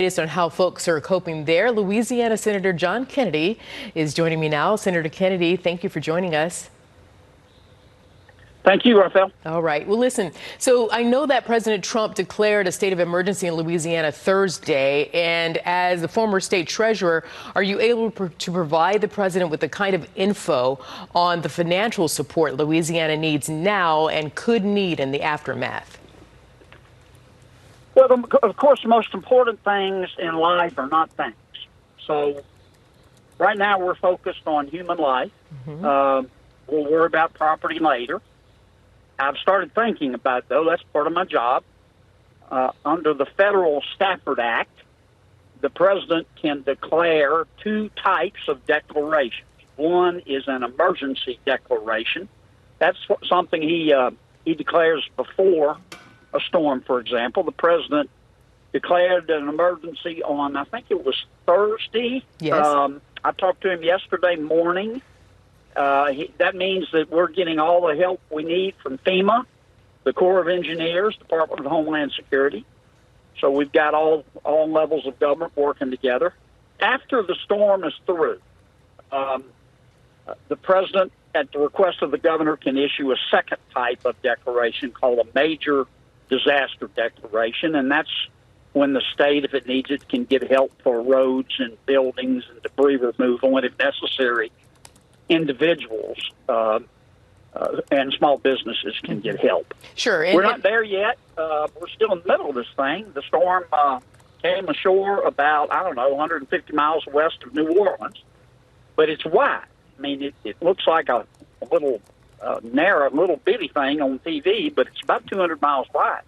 On how folks are coping there. Louisiana Senator John Kennedy is joining me now. Senator Kennedy, thank you for joining us. Thank you, Rafael. All right. Well, listen, so I know that President Trump declared a state of emergency in Louisiana Thursday. And as the former state treasurer, are you able to provide the president with the kind of info on the financial support Louisiana needs now and could need in the aftermath? Well, of course, the most important things in life are not things. So right now we're focused on human life. We'll worry about property later. I've started thinking about, though, that's part of my job. Under the Federal Stafford Act, the president can declare two types of declarations. One is an emergency declaration. That's something he declares before a storm, for example. The president declared an emergency on, I think it was Thursday. Yes. I talked to him yesterday morning. That means that we're getting all the help we need from FEMA, the Corps of Engineers, Department of Homeland Security. So we've got all levels of government working together. After the storm is through, the president, at the request of the governor, can issue a second type of declaration called a major disaster declaration, and that's when the state, if it needs it, can get help for roads and buildings and debris removal, and if necessary, individuals and small businesses can get help. Sure. We're not there yet. We're still in the middle of this thing. The storm came ashore about, 150 miles west of New Orleans, but it's wide. I mean, it looks like a little narrow, little bitty thing on TV, but it's about 200 miles wide.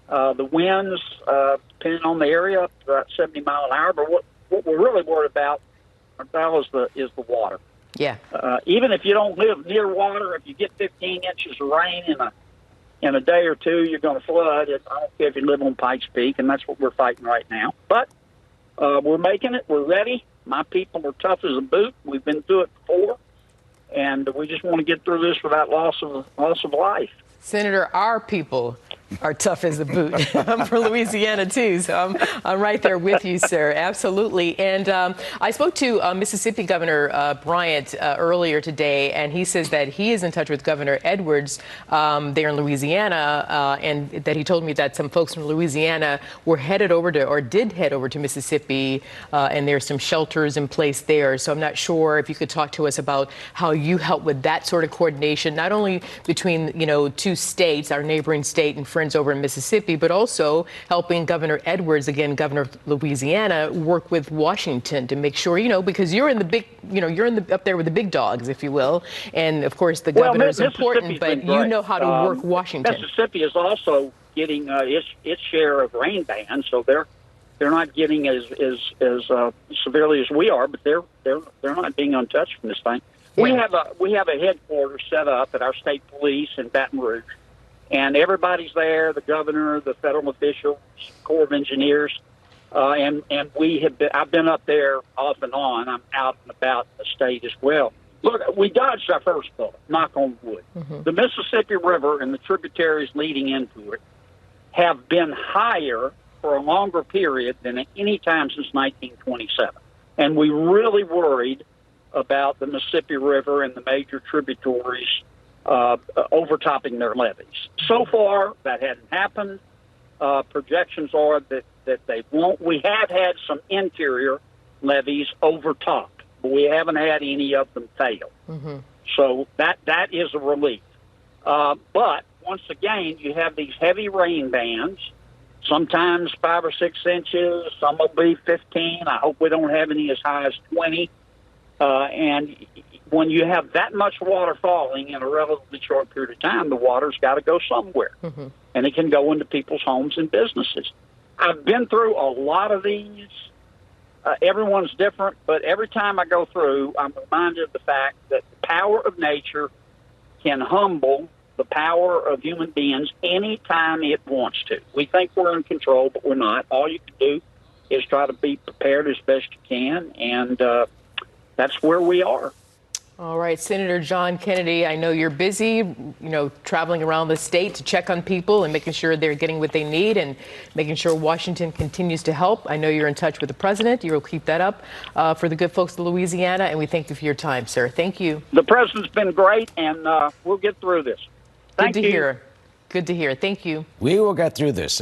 The winds, depending on the area, up to about 70 miles an hour. But what we're really worried about, is the water. Yeah. Even if you don't live near water, if you get 15 inches of rain in a day or two, you're going to flood. I don't care if you live on Pikes Peak, and that's what we're fighting right now. But we're making it. We're ready. My people are tough as a boot. We've been through it before, and we just want to get through this without loss of life. Senator, our people are tough as a boot. I'm from Louisiana, too, so I'm right there with you, sir. Absolutely. And I spoke to Mississippi Governor Bryant earlier today, and he says that he is in touch with Governor Edwards there in Louisiana, and that he told me that some folks from Louisiana were headed over to, or did head over to Mississippi, and there's some shelters in place there. So I'm not sure if you could talk to us about how you help with that sort of coordination, not only between, two states, our neighboring state and friends over in Mississippi, but also helping Governor Edwards, again, governor of Louisiana, work with Washington to make sure, because you're in the big, up there with the big dogs, if you will. And of course, the governor is important, but you know how to work Washington. Mississippi is also getting its share of rain bans, so they're not getting as severely as we are, but they're not being untouched from this thing. Yeah. We have a headquarters set up at our state police in Baton Rouge, and everybody's there: the governor, the federal officials, Corps of Engineers, and we have been. I've been up there off and on. I'm out and about the state as well. Look, we dodged our first bullet. Knock on wood. The Mississippi River and the tributaries leading into it have been higher for a longer period than at any time since 1927, and we really worried about the Mississippi River and the major tributaries overtopping their levees. So far, that hadn't happened. Projections are that they won't. We have had some interior levees overtop, but we haven't had any of them fail. So that is a relief. But once again, you have these heavy rain bands, sometimes 5 or 6 inches, some will be 15. I hope we don't have any as high as 20. And when you have that much water falling in a relatively short period of time, the water's got to go somewhere. And it can go into people's homes and businesses. I've been through a lot of these. Everyone's different, but every time I go through, I'm reminded of the fact that the power of nature can humble the power of human beings anytime it wants to. We think we're in control, but we're not. All you can do is try to be prepared as best you can, and that's where we are. All right, Senator John Kennedy, I know you're busy, traveling around the state to check on people and making sure they're getting what they need and making sure Washington continues to help. I know you're in touch with the president. You will keep that up for the good folks of Louisiana, and we thank you for your time, sir. Thank you. The president's been great, and we'll get through this. Thank you. Good to hear. Good to hear. Thank you. We will get through this.